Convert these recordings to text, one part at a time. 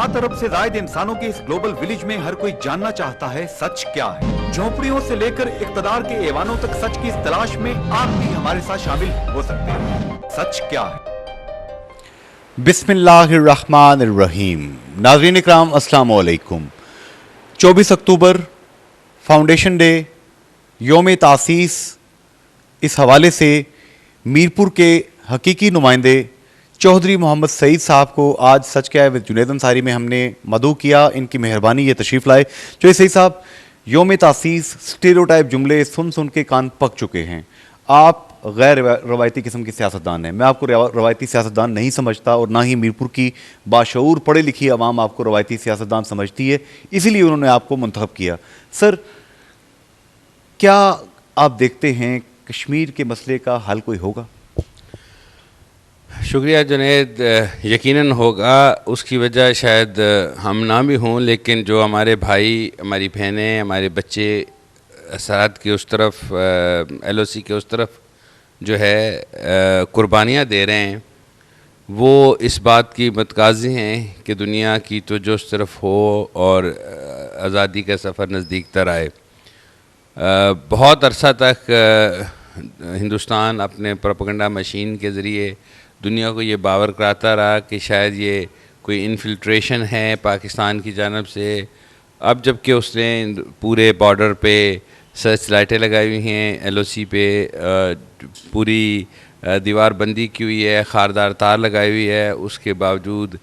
7 अरब से ज्यादा इंसानों के इस ग्लोबल विलेज में हर कोई जानना चाहता है सच क्या है। झोपड़ियों से लेकर इक्तदार के ऐवानों तक सच की इस तलाश में आप भी हमारे साथ शामिल हो सकते हैं। सच क्या है? बिस्मिल्लाहिर्रहमानिर्रहीम। नाज़रीन इकराम अस्सलाम वालेकुम। 24 अक्टूबर फाउंडेशन डे, योम तासीस, इस हवाले से मीरपुर के हकीकी नुमाइंदे चौधरी मोहम्मद सईद साहब को आज सच क्या है विद जुनैद अंसारी में हमने मदऊ किया। इनकी मेहरबानी ये तशरीफ़ लाए। चौधरी सईद साहब, योम तासीस स्टीरियोटाइप जुमले सुन सुन के कान पक चुके हैं। आप गैर रवायती किस्म की सियासतदान हैं। मैं आपको रवायती सियासतदान नहीं समझता और ना ही मीरपुर की बाशऊर पढ़ी लिखी आवाम आपको रवायती सियासतदान समझती है, इसीलिए उन्होंने आपको मुंतखब किया। सर, क्या आप देखते हैं कश्मीर के मसले का हल कोई होगा? शुक्रिया जुनैद, यकीनन होगा। उसकी वजह शायद हम ना भी हों, लेकिन जो हमारे भाई, हमारी बहनें, हमारे बच्चे सरहद के उस तरफ, LOC के उस तरफ जो है कुर्बानियाँ दे रहे हैं, वो इस बात की मतकाज़ी हैं कि दुनिया की तो जो उस तरफ हो और आज़ादी का सफ़र नज़दीक तर आए। बहुत अरसा तक हिंदुस्तान अपने प्रोपेगेंडा मशीन के ज़रिए दुनिया को ये बावर कराता रहा कि शायद ये कोई इन्फिल्ट्रेशन है पाकिस्तान की जानब से। अब जबकि उसने पूरे बॉर्डर पे सर्च लाइटें लगाई हुई हैं, LOC पे पूरी दीवार बंदी की हुई है, खारदार तार लगाई हुई है, उसके बावजूद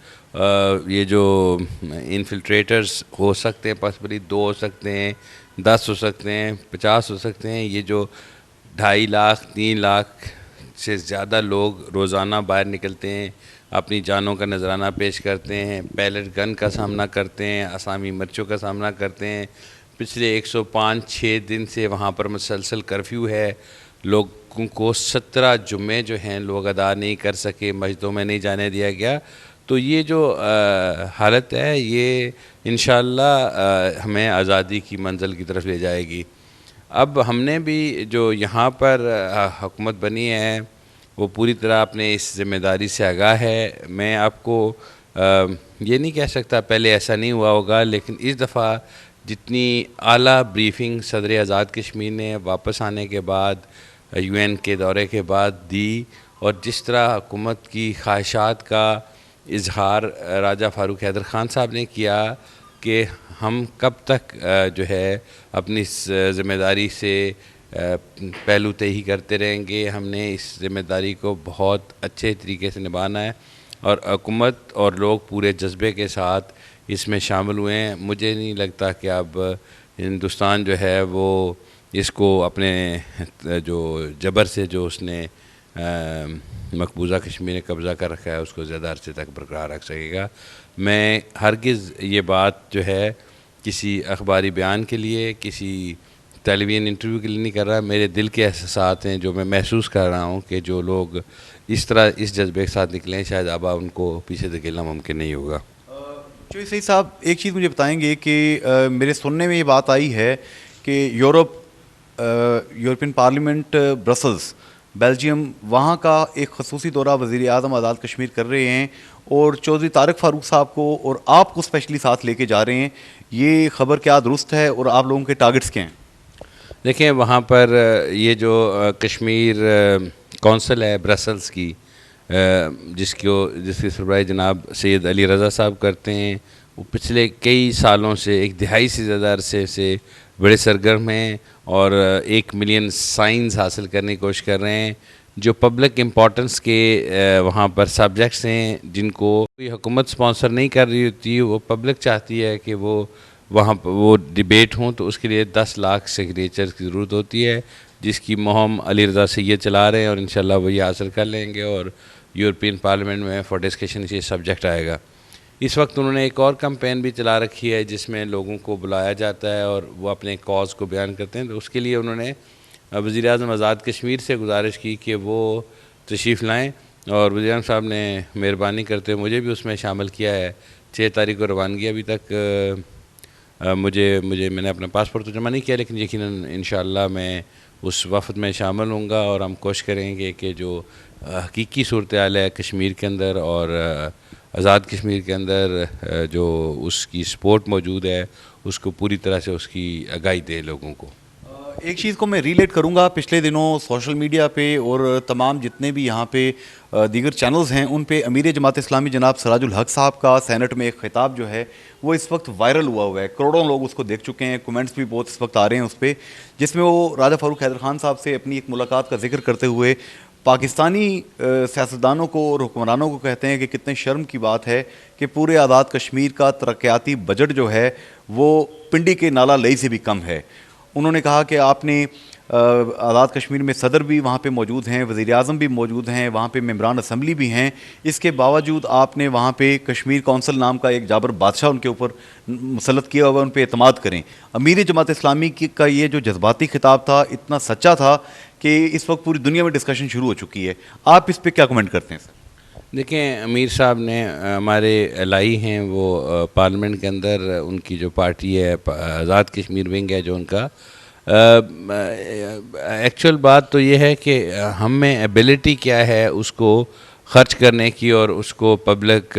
ये जो इन्फिल्ट्रेटर्स हो सकते हैं, पॉसिबली 2 हो सकते हैं, 10 हो सकते हैं, 50 हो सकते हैं। ये जो 2.5 लाख 3 लाख से ज़्यादा लोग रोज़ाना बाहर निकलते हैं, अपनी जानों का नजराना पेश करते हैं, पैलेट गन का सामना करते हैं, असामी मर्चों का सामना करते हैं। पिछले 105-6 दिन से वहाँ पर मुसलसल कर्फ्यू है। लोगों को 17 जुम्मे जो हैं लोग अदा नहीं कर सके, मस्जिदों में नहीं जाने दिया गया। तो ये जो हालत है, ये इंशाअल्लाह हमें आज़ादी की मंजिल की तरफ ले जाएगी। अब हमने भी जो यहाँ पर हुकूमत बनी है वो पूरी तरह अपने इस ज़िम्मेदारी से आगाह है। मैं आपको ये नहीं कह सकता पहले ऐसा नहीं हुआ होगा, लेकिन इस दफ़ा जितनी आला ब्रीफिंग सदर आज़ाद कश्मीर ने वापस आने के बाद, UN के दौरे के बाद दी, और जिस तरह हुकूमत की ख्वाहिशात का इजहार राजा फ़ारूक हैदर ख़ान साहब ने किया कि हम कब तक जो है अपनी इस ज़िम्मेदारी से पहलू तय करते रहेंगे। हमने इस ज़िम्मेदारी को बहुत अच्छे तरीके से निभाना है और हुकूमत और लोग पूरे जज्बे के साथ इसमें शामिल हुए हैं। मुझे नहीं लगता कि अब हिंदुस्तान जो है वो इसको अपने जो जबर से जो उसने मकबूजा कश्मीर ने कब्ज़ा कर रखा है उसको ज़्यादा अरसे तक बरकरार रख सकेगा। मैं हरगिज़ ये बात जो है किसी अखबारी बयान के लिए, किसी टेलीविज़न इंटरव्यू के लिए नहीं कर रहा। मेरे दिल के एहसास हैं जो मैं महसूस कर रहा हूँ कि जो लोग इस तरह इस जज्बे के साथ निकले, शायद अब उनको पीछे धकेलना मुमकिन नहीं होगा। चौधरी सईद साहब, एक चीज़ मुझे बताएंगे कि मेरे सुनने में ये बात आई है कि यूरोपियन पार्लियामेंट ब्रसल्स, बेल्जियम, वहाँ का एक खसूसी दौरा वज़ीर आज़म आज़ाद कश्मीर कर रहे हैं और चौधरी तारिक फ़ारूक साहब को और आपको स्पेशली साथ लेके जा रहे हैं। ये ख़बर क्या दुरुस्त है और आप लोगों के टारगेट्स क्या हैं? देखिए, वहाँ पर ये जो कश्मीर कौंसिल है ब्रसल्स की, जिसकी सरबराही जनाब सैयद अली रज़ा साहब करते हैं, वो पिछले कई सालों से, 1 दिहाई से ज़्यादा अरसे से बड़े सरगर्म हैं और 1 मिलियन साइंस हासिल करने की कोशिश कर रहे हैं। जो पब्लिक इम्पोर्टेंस के वहाँ पर सब्जेक्ट्स हैं जिनको कोई हुकूमत स्पॉन्सर नहीं कर रही होती, वो पब्लिक चाहती है कि वो वहाँ पर वो डिबेट हों, तो उसके लिए 10 लाख सिग्नेचर्स की ज़रूरत होती है, जिसकी मुहिम अली रज़ा सैयद चला रहे हैं और इंशाल्लाह वो ये हासिल कर लेंगे और यूरोपियन पार्लियामेंट में फॉर डिस्कशन ये सब्जेक्ट आएगा। इस वक्त उन्होंने एक और कैंपेन भी चला रखी है जिसमें लोगों को बुलाया जाता है और वो अपने कॉज को बयान करते हैं। तो उसके लिए उन्होंने वज़ीर आज़म आज़ाद कश्मीर से गुजारिश की कि वो तशरीफ़ लाएँ और वज़ीर आज़म साहब ने मेहरबानी करते हुए मुझे भी उसमें शामिल किया है। 6 तारीख को रवानगी। अभी तक मैंने अपना पासपोर्ट तो जमा नहीं किया, लेकिन यकीनन इंशाअल्लाह मैं उस वफ़द में शामिल होऊंगा और हम कोशिश करेंगे कि जो हकीकी सूरत हाल है कश्मीर के अंदर और आज़ाद कश्मीर के अंदर जो उसकी सपोर्ट मौजूद है उसको पूरी तरह से उसकी आगाही दे लोगों को। एक चीज़ को मैं रिलेट करूंगा, पिछले दिनों सोशल मीडिया पे और तमाम जितने भी यहाँ पे दीगर चैनल्स हैं उन पे अमीर जमात इस्लामी जनाब सिराजुल हक साहब का सेनेट में एक खिताब जो है वो इस वक्त वायरल हुआ है। करोड़ों लोग उसको देख चुके हैं, कमेंट्स भी बहुत इस वक्त आ रहे हैं उस पर, जिसमें वो राजा फ़ारूक हैदर खान साहब से अपनी एक मुलाकात का जिक्र करते हुए पाकिस्तानी सियासतदानों को और हुक्मरानों को कहते हैं कि कितने शर्म की बात है कि पूरे आज़ाद कश्मीर का तरक्याती बजट जो है वो पिंडी के नाला लई से भी कम है। उन्होंने कहा कि आपने आज़ाद कश्मीर में सदर भी वहाँ पे मौजूद हैं, वज़ीर आज़म भी मौजूद हैं, वहाँ पे मेंबरान असम्बली भी हैं, इसके बावजूद आपने वहाँ पे कश्मीर कौंसल नाम का एक जाबर बादशाह उनके ऊपर मुसल्लत किया हुआ, उन पर एतमाद करें। अमीर जमात इस्लामी का ये जो जज्बाती खिताब था इतना सच्चा था कि इस वक्त पूरी दुनिया में डिस्कशन शुरू हो चुकी है। आप इस पर क्या कमेंट करते हैं सर? देखें, अमीर साहब ने हमारे एलाई हैं वो पार्लियामेंट के अंदर उनकी जो पार्टी है आज़ाद कश्मीर विंग है जो उनका एक्चुअल बात तो ये है कि हम में एबिलिटी क्या है उसको ख़र्च करने की और उसको पब्लिक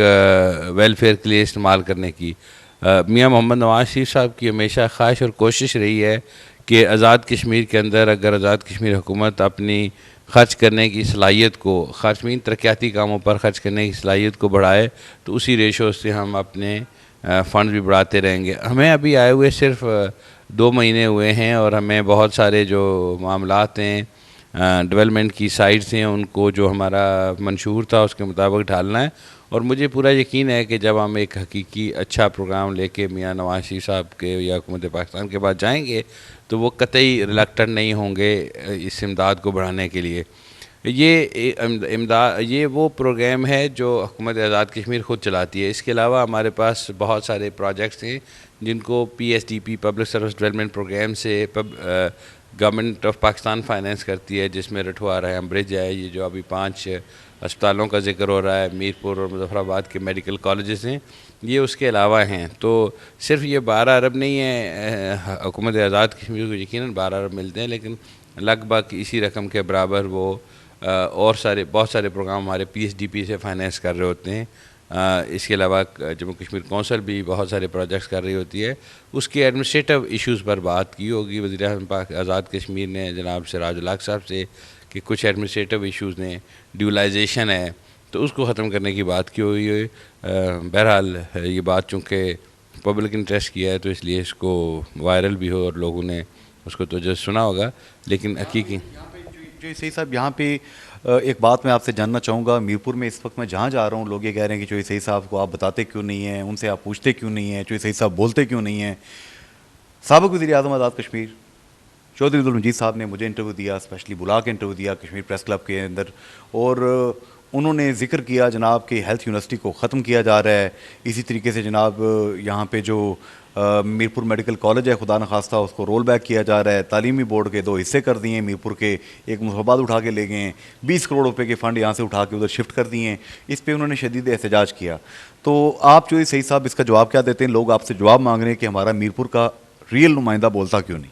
वेलफेयर के लिए इस्तेमाल करने की। मियां मोहम्मद नवाज शरीफ साहब की हमेशा ख्वाहिश और कोशिश रही है कि आज़ाद कश्मीर के अंदर अगर आज़ाद कश्मीर हुकूमत अपनी ख़र्च करने की सलाहियत को ख़ासमीन तरक्याती कामों पर ख़र्च करने की सलाहियत को बढ़ाए तो उसी रेशो से हम अपने फ़ंड भी बढ़ाते रहेंगे। हमें अभी आए हुए सिर्फ 2 महीने हुए हैं और हमें बहुत सारे जो मामलात हैं डेवलपमेंट की साइड्स हैं उनको जो हमारा मंशूर था उसके मुताबिक ढालना है। और मुझे पूरा यकीन है कि जब हम एक हकीकी अच्छा प्रोग्राम लेके मियां नवाज शरीफ साहब के या हुकूमत पाकिस्तान के पास जाएंगे तो वो कतई रिलक्टेंट नहीं होंगे इस इमदाद को बढ़ाने के लिए। ये वो प्रोग्राम है जो हुकूमत आज़ाद कश्मीर ख़ुद चलाती है। इसके अलावा हमारे पास बहुत सारे प्रोजेक्ट्स हैं जिनको PSDP public service development programme से गवर्नमेंट ऑफ पाकिस्तान फाइनेंस करती है, जिसमें रठवार है, ब्रिज है, ये जो अभी 5 अस्पतालों का जिक्र हो रहा है, मीरपुर और मुजफ्फराबाद के मेडिकल कॉलेजेस हैं, ये उसके अलावा हैं। तो सिर्फ ये 12 अरब नहीं है, हुकूमत आज़ाद कश्मीर को यकीनन 12 अरब मिलते हैं, लेकिन लगभग इसी रकम के बराबर वो और बहुत सारे प्रोग्राम हमारे PSDP से फाइनेंस कर रहे होते हैं। इसके अलावा जम्मू कश्मीर कौंसल भी बहुत सारे प्रोजेक्ट्स कर रही होती है। उसके एडमिनिस्ट्रेटिव इश्यूज़ पर बात की होगी वज़ीर आज़म आज़ाद कश्मीर ने जनाब सिराजुल हक साहब से कि कुछ एडमिनिस्ट्रेटिव इश्यूज़ ने, ड्यूलाइजेशन है, तो उसको ख़त्म करने की बात की हुई है। बहरहाल ये बात चूँकि पब्लिक इंटरेस्ट की है तो इसलिए इसको वायरल भी हो और लोगों ने उसको तो जो सुना होगा, लेकिन हकीकी जो सही साहब यहाँ पे एक बात मैं आपसे जानना चाहूँगा। मीरपुर में इस वक्त मैं जहाँ जा रहा हूँ लोग ये कह रहे हैं कि चौधरी सईद साहब को आप बताते क्यों नहीं हैं, उनसे आप पूछते क्यों नहीं हैं, चौधरी सईद साहब बोलते क्यों नहीं हैं। साबिक़ वज़ीर आज़म आज़ाद कश्मीर चौधरी अब्दुल मजीद साहब ने मुझे इंटरव्यू दिया, स्पेशली बुला के इंटरव्यू दिया कश्मीर प्रेस क्लब के अंदर, और उन्होंने जिक्र किया जनाब कि हेल्थ यूनिवर्सिटी को ख़त्म किया जा रहा है। इसी तरीके से जनाब यहाँ पे जो मीरपुर मेडिकल कॉलेज है खुदा न खास्ता उसको रोल बैक किया जा रहा है। तालीमी बोर्ड के 2 हिस्से कर दिए हैं मीरपुर के, एक मुजफ्फराबाद उठा के ले गए हैं, 20 करोड़ रुपए के फ़ंड यहाँ से उठा के उधर शिफ्ट कर दिए हैं। इस पे उन्होंने शदीद एहतजाज किया। तो आप जो सही साहब इसका जवाब क्या देते हैं? लोग आपसे जवाब मांग रहे हैं कि हमारा मीरपुर का रियल नुमाइंदा बोलता क्यों नहीं?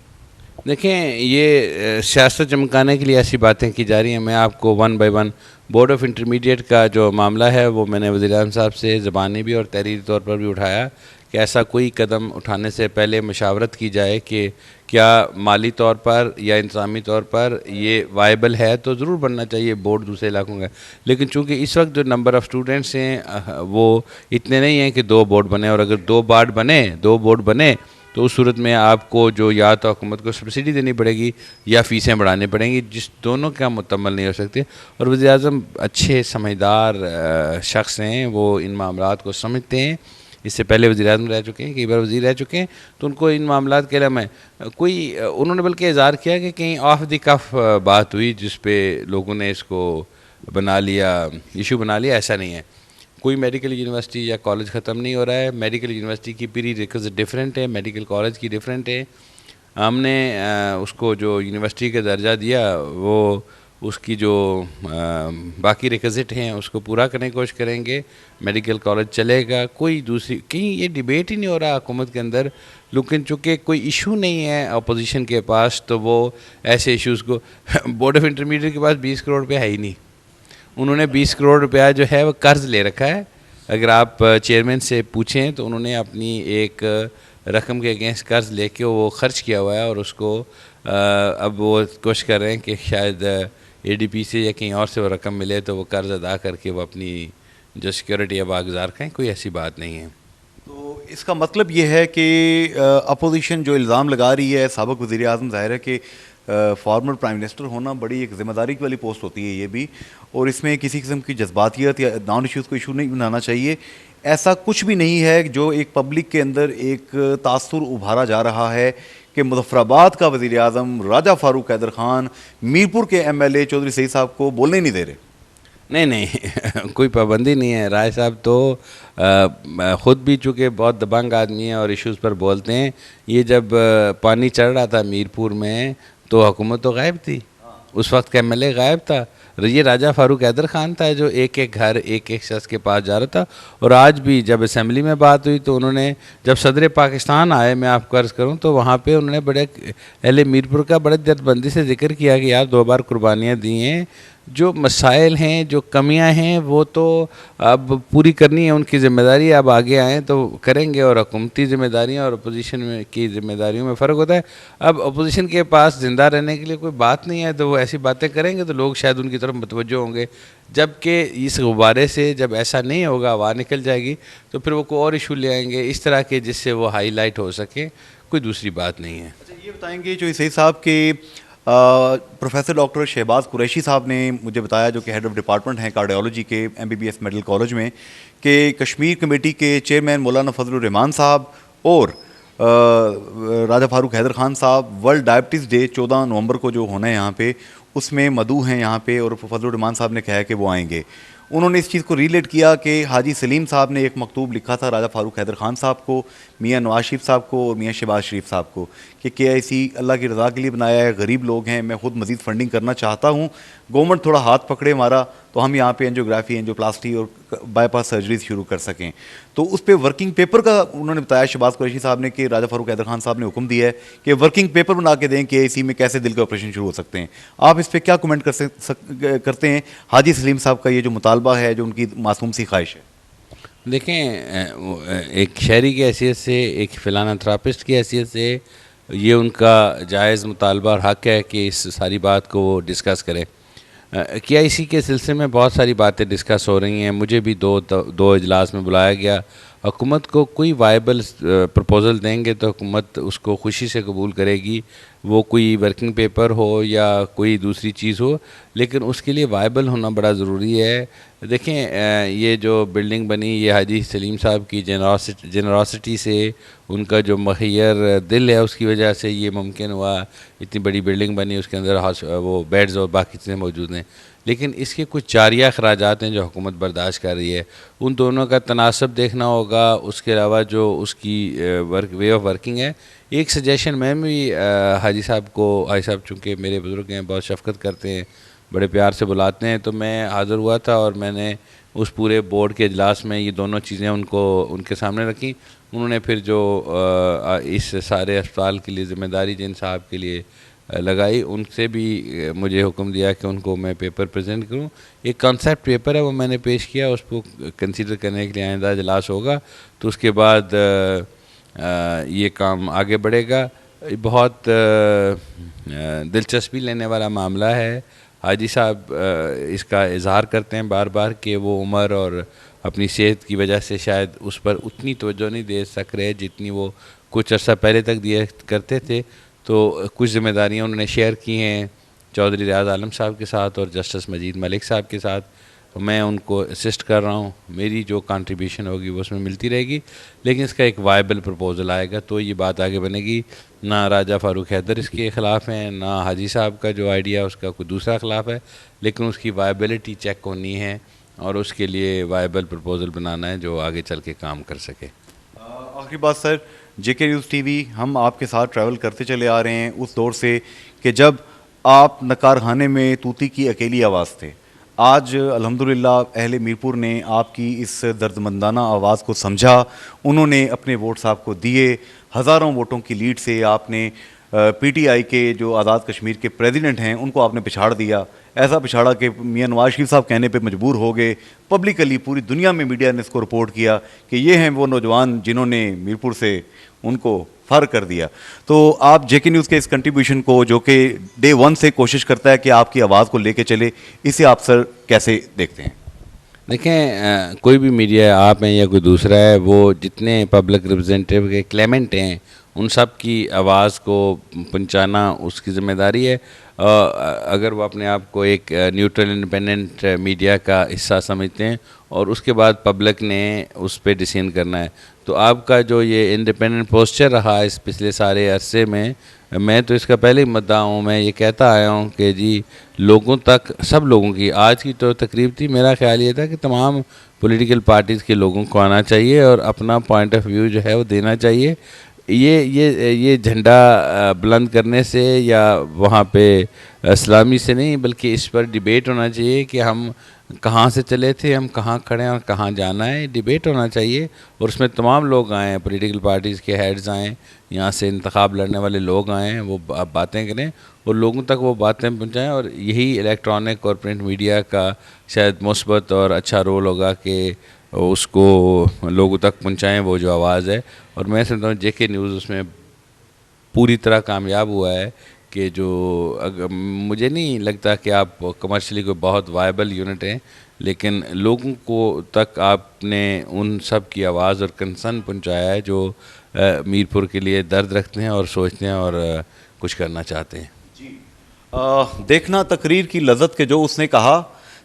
देखें, ये सियासत चमकाने के लिए ऐसी बातें की जा रही हैं। मैं आपको 1 बाय 1 बोर्ड ऑफ़ इंटरमीडिएट का जो मामला है वो मैंने वज़ीर आज़म साहब से ज़बानी भी और तहरीरी तौर पर भी उठाया कि ऐसा कोई कदम उठाने से पहले मशावरत की जाए कि क्या माली तौर पर या इंतज़ामी तौर पर ये वायबल है, तो ज़रूर बनना चाहिए बोर्ड दूसरे इलाकों का। लेकिन चूँकि इस वक्त जो नंबर ऑफ़ स्टूडेंट्स हैं वो इतने नहीं हैं कि 2 बोर्ड बने, और अगर 2 बोर्ड बने तो उस सूरत में आपको जो या तो हुकूमत को सब्सिडी देनी पड़ेगी या फ़ीसें बढ़ानी पड़ेंगी, जिस दोनों का मुकम्मल नहीं हो सकते। और वज़ीर आज़म अच्छे समझदार शख्स हैं, वो इन मामलात को समझते हैं। इससे पहले वज़ीर आज़म रह चुके हैं, कई बार वज़ीर रह चुके हैं, तो उनको इन मामलात के लिए मैं उन्होंने बल्कि इज़हार किया कि कहीं ऑफ द कफ बात हुई जिस पे लोगों ने इसको इशू बना लिया। ऐसा नहीं है। कोई मेडिकल यूनिवर्सिटी या कॉलेज ख़त्म नहीं हो रहा है। मेडिकल यूनिवर्सिटी की प्री रिक्विज़िट डिफरेंट है, मेडिकल कॉलेज की डिफरेंट है। हमने उसको जो यूनिवर्सिटी का दर्जा दिया वो उसकी जो बाकी रिक्विज़िट हैं उसको पूरा करने की कोशिश करेंगे। मेडिकल कॉलेज चलेगा, कोई दूसरी कहीं ये डिबेट ही नहीं हो रहा हुकूमत के अंदर। लेकिन चूँकि कोई इशू नहीं है अपोजिशन के पास, तो वो ऐसे इशूज़ को बोर्ड ऑफ़ इंटरमीडिएट के पास 20 करोड़ रुपया है ही नहीं। उन्होंने 20 करोड़ रुपया जो है वो कर्ज़ ले रखा है अगर आप चेयरमैन से पूछें तो उन्होंने अपनी एक रकम के अगेंस्ट कर्ज लेके वो खर्च किया हुआ है और उसको अब वो कोशिश कर रहे हैं कि शायद एडीपी से या कहीं और से वो रकम मिले तो वो कर्ज अदा करके वो अपनी जो सिक्योरिटी अब गुजार करें। कोई ऐसी बात नहीं है। तो इसका मतलब ये है कि अपोजिशन जो इल्ज़ाम लगा रही है, साबिक़ वज़ीर आज़म, ज़ाहिर है कि फॉर्मर प्राइम मिनिस्टर होना बड़ी एक ज़िम्मेदारी वाली पोस्ट होती है ये भी, और इसमें किसी किस्म की जज्बातियत या नॉन इश्यूज़ को इशू नहीं बनाना चाहिए। ऐसा कुछ भी नहीं है जो एक पब्लिक के अंदर एक तासुर उभारा जा रहा है कि मुज़फ़्फ़राबाद का वज़ीर आज़म राजा फ़ारूक हैदर ख़ान मीरपुर के MLA चौधरी सईद साहब को बोलने नहीं दे रहे। नहीं नहीं कोई पाबंदी नहीं है। राय साहब तो ख़ुद भी चूँकि बहुत दबंग आदमी हैं और इश्यूज़ पर बोलते हैं। ये जब पानी चढ़ रहा था मीरपुर में तो हुकूमत तो गायब थी, उस वक्त का MLA गायब था। ये राजा फ़ारूक हैदर ख़ान था जो एक एक घर एक एक शख्स के पास जा रहा था। और आज भी जब असम्बली में बात हुई तो उन्होंने, जब सदर पाकिस्तान आए, मैं आपको अर्ज़ करूं तो वहाँ पे उन्होंने बड़े अहले मीरपुर का बड़े दर्दबंदी से जिक्र किया कि यार 2 बार कुर्बानियाँ दी हैं, जो मसाइल हैं, जो कमियां हैं, वो तो अब पूरी करनी है, उनकी ज़िम्मेदारी। अब आगे आएँ तो करेंगे। और हुकूमती ज़िम्मेदारियाँ और अपोजिशन में की ज़िम्मेदारियों में फ़र्क होता है। अब अपोजिशन के पास ज़िंदा रहने के लिए कोई बात नहीं है तो वो ऐसी बातें करेंगे तो लोग शायद उनकी तरफ मुतवज्जो होंगे। जबकि इस गुब्बारे से जब ऐसा नहीं होगा, हवा निकल जाएगी, तो फिर वो कोई और इशू ले आएंगे इस तरह के जिससे वो हाईलाइट हो सके। कोई दूसरी बात नहीं है। अच्छा, ये बताएंगे जो सईद साहब के प्रोफेसर डॉक्टर शहबाज कुरैशी साहब ने मुझे बताया, जो कि हेड ऑफ डिपार्टमेंट हैं कार्डियोलॉजी के MBBS मेडिकल कॉलेज में, कि कश्मीर कमेटी के चेयरमैन मौलाना फजलुर रहमान साहब और राजा फ़ारूक हैदर ख़ान साहब वर्ल्ड डायबिटीज़ डे 14 नवंबर को जो होना है यहाँ पे, उसमें मदऊ हैं यहाँ पे, और फजलुर रहमान साहब ने कहा है कि वो आएंगे। उन्होंने इस चीज़ को रिलेट किया कि हाजी सलीम साहब ने एक मकतूब लिखा था राजा फ़ारूक हैदर ख़ान साहब को, मियाँ नवाज शरीफ साहब को और मियाँ शहबाज शरीफ साहब को, कि KIC अल्लाह की रज़ा के लिए बनाया है, गरीब लोग हैं, मैं ख़ुद मज़ीद फ़ंडिंग करना चाहता हूँ, गवर्नमेंट थोड़ा हाथ पकड़े हमारा तो हम यहाँ पे एंजियोग्राफी, एंजियोप्लास्टी और बाईपास सर्जरीज शुरू कर सकें। तो उस पर वर्किंग पेपर का उन्होंने बताया शहबाज कुरैशी साहब ने कि राजा फ़ारूक हैदर ख़ान साहब ने हुक्म दिया है कि वर्किंग पेपर बना के दें KIC में कैसे दिल के ऑपरेशन शुरू हो सकते हैं। आप इस पर क्या कमेंट करते हैं? हाजी सलीम साहब का ये जो मुतालबा है, जो उनकी मासूम सी ख्वाहिश है। देखें, एक शहरी की हैसियत से, एक फिलानथ्रापिस्ट की हैसियत से ये उनका जायज़ मुतालबा और हक़ है कि इस सारी बात को वो डिस्कस करें। KIC के सिलसिले में बहुत सारी बातें डिस्कस हो रही हैं। मुझे भी दो इजलास में बुलाया गया। हुकूमत को कोई वायबल प्रपोज़ल देंगे तो हुकूमत उसको खुशी से कबूल करेगी, वो कोई वर्किंग पेपर हो या कोई दूसरी चीज़ हो, लेकिन उसके लिए वायबल होना बड़ा ज़रूरी है। देखें, ये जो बिल्डिंग बनी, ये हाजी सलीम साहब की जेनरॉसिटी से, उनका जो मखैर दिल है, उसकी वजह से ये मुमकिन हुआ। इतनी बड़ी बिल्डिंग बनी, उसके अंदर वो बेड्स और बाकी चीज़ें मौजूद हैं, लेकिन इसके कुछ जारिया अखराजात हैं जो हुकूमत बर्दाश्त कर रही है। उन दोनों का तनासब देखना होगा। उसके अलावा जो उसकी वे ऑफ वर्किंग है। एक सजेशन मैं भी हाजी साहब चूँकि मेरे बुज़ुर्ग हैं, बहुत शफ़क़त करते हैं, बड़े प्यार से बुलाते हैं, तो मैं हाज़िर हुआ था और मैंने उस पूरे बोर्ड के इजलास में ये दोनों चीज़ें उनके सामने रखी। उन्होंने फिर जो इस सारे अस्पताल के लिए ज़िम्मेदारी जिन साहब के लिए लगाई, उनसे भी मुझे हुक्म दिया कि उनको मैं पेपर प्रेजेंट करूं। एक कॉन्सेप्ट पेपर है, वो मैंने पेश किया, उसको कंसीडर करने के लिए आइंदा इजलास होगा तो उसके बाद ये काम आगे बढ़ेगा। बहुत दिलचस्पी लेने वाला मामला है। हाजी साहब इसका इजहार करते हैं बार बार कि वो उम्र और अपनी सेहत की वजह से शायद उस पर उतनी तवज्जो नहीं दे सक रहे जितनी वो कुछ अर्सा पहले तक दिया करते थे। तो कुछ ज़िम्मेदारियाँ उन्होंने शेयर की हैं चौधरी रियाज़ आलम साहब के साथ और जस्टिस मजीद मलिक साहब के साथ। मैं उनको असिस्ट कर रहा हूँ, मेरी जो कंट्रीब्यूशन होगी वो उसमें मिलती रहेगी, लेकिन इसका एक वायबल प्रपोज़ल आएगा तो ये बात आगे बनेगी। ना राजा फ़ारूक हैदर इसके ख़िलाफ़ हैं, ना हाजी साहब का जो आइडिया उसका कोई दूसरा ख़िलाफ़ है, लेकिन उसकी वायबिलिटी चेक होनी है और उसके लिए वायबल प्रपोज़ल बनाना है जो आगे चल के काम कर सके। आखिरी बात सर, JK न्यूज़ TV हम आपके साथ ट्रैवल करते चले आ रहे हैं उस दौर से कि जब आप नकारखाने में तूती की अकेली आवाज़ थे। आज अल्हम्दुलिल्लाह अहले मीरपुर ने आपकी इस दर्दमंदाना आवाज़ को समझा, उन्होंने अपने वोट्स आपको दिए, हज़ारों वोटों की लीड से आपने पीटीआई के जो आज़ाद कश्मीर के प्रेसिडेंट हैं उनको आपने पिछाड़ दिया, ऐसा पिछाड़ा कि मियां नवाज शरीफ साहब कहने पे मजबूर हो गए। पब्लिकली पूरी दुनिया में मीडिया ने इसको रिपोर्ट किया कि ये हैं वो नौजवान जिन्होंने मीरपुर से उनको फर कर दिया। तो आप जेके न्यूज़ के इस कंट्रीब्यूशन को, जो कि डे वन से कोशिश करता है कि आपकी आवाज़ को लेके चले, इसे आप सर कैसे देखते हैं? देखें, कोई भी मीडिया, आप हैं या कोई दूसरा है, वो जितने पब्लिक रिप्रेजेंटेटिव के क्लेमेंट हैं उन सब की आवाज़ को पहुंचाना उसकी ज़िम्मेदारी है। अगर वो अपने आप को एक न्यूट्रल इंडिपेंडेंट मीडिया का हिस्सा समझते हैं और उसके बाद पब्लिक ने उस पर डिसीजन करना है, तो आपका जो ये इंडिपेंडेंट पोस्चर रहा इस पिछले सारे अरसे में, मैं तो इसका पहले ही मुद्दा हूँ। मैं ये कहता आया हूँ कि जी लोगों तक, सब लोगों की, आज की तो तकरीब थी, मेरा ख्याल ये था कि तमाम पॉलिटिकल पार्टीज़ के लोगों को आना चाहिए और अपना पॉइंट ऑफ व्यू जो है वो देना चाहिए। ये झंडा बुलंद करने से या वहाँ पे इस्लामी से नहीं, बल्कि इस पर डिबेट होना चाहिए कि हम कहाँ से चले थे, हम कहाँ खड़े हैं और कहाँ जाना है। डिबेट होना चाहिए और उसमें तमाम लोग आएँ, पॉलिटिकल पार्टीज़ के हेड्स आएँ, यहाँ से इंतखाब लड़ने वाले लोग आएँ, वो बातें करें और लोगों तक वो बातें पहुँचाएँ। और यही इलेक्ट्रॉनिक और प्रिंट मीडिया का शायद मुस्बत और अच्छा रोल होगा कि उसको लोगों तक पहुँचाएँ वो जो आवाज़ है। और मैं समझता हूँ जेके न्यूज़ उसमें पूरी तरह कामयाब हुआ है कि जो मुझे नहीं लगता कि आप कमर्शियली कोई बहुत वायबल यूनिट हैं, लेकिन लोगों को तक आपने उन सब की आवाज़ और कंसर्न पहुँचाया है जो मीरपुर के लिए दर्द रखते हैं और सोचते हैं और कुछ करना चाहते हैं। देखना तकरीर की लज्जत के जो उसने कहा,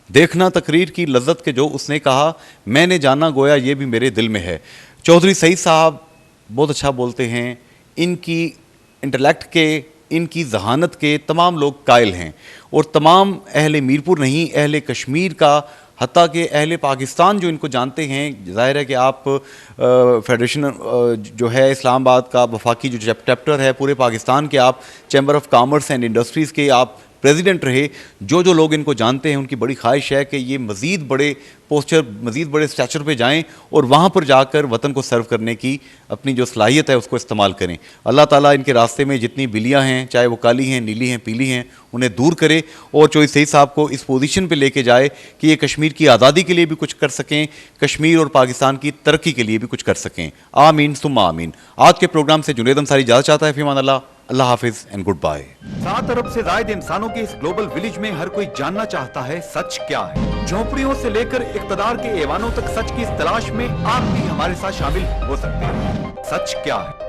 देखना तकरीर की लज्जत के जो उसने कहा, मैंने जाना गोया ये भी मेरे दिल में है। चौधरी सईद साहब बहुत अच्छा बोलते हैं, इनकी इंटेलेक्ट के, इनकी जहानत के तमाम लोग कायल हैं और तमाम अहले मीरपुर नहीं, अहले कश्मीर का, हत्ता कि अहले पाकिस्तान जो इनको जानते हैं। ज़ाहिर है कि आप फेडरेशन जो है इस्लामाबाद का वफाकी जो चैप्टर है पूरे पाकिस्तान के, आप chamber of commerce and industries के आप प्रेसिडेंट रहे। जो लोग इनको जानते हैं उनकी बड़ी ख्वाहिश है कि ये मज़ीद बड़े पोस्चर, मज़ीद बड़े स्टैचर पे जाएं और वहाँ पर जाकर वतन को सर्व करने की अपनी जो सलाहियत है उसको इस्तेमाल करें। अल्लाह ताला इनके रास्ते में जितनी बिलियाँ हैं, चाहे वो काली हैं, नीली हैं, पीली हैं, उन्हें दूर करे और चौधरी सईद साहब को इस पोजीशन पे लेके जाए कि ये कश्मीर की आज़ादी के लिए भी कुछ कर सकें, कश्मीर और पाकिस्तान की तरक्की के लिए भी कुछ कर सकें। आमीन सुम्मा आमीन। आज के प्रोग्राम से जुनेद अंसारी इजाज़त चाहता है। फ़िमान अल्लाह हाफिज़ एंड गुड बाय। 7 अरब से ज्यादा इंसानों के इस ग्लोबल विलेज में हर कोई जानना चाहता है सच क्या है। झोपड़ियों से लेकर इक्तदार के ऐवानों तक सच की इस तलाश में आप भी हमारे साथ शामिल हो सकते हैं। सच क्या है?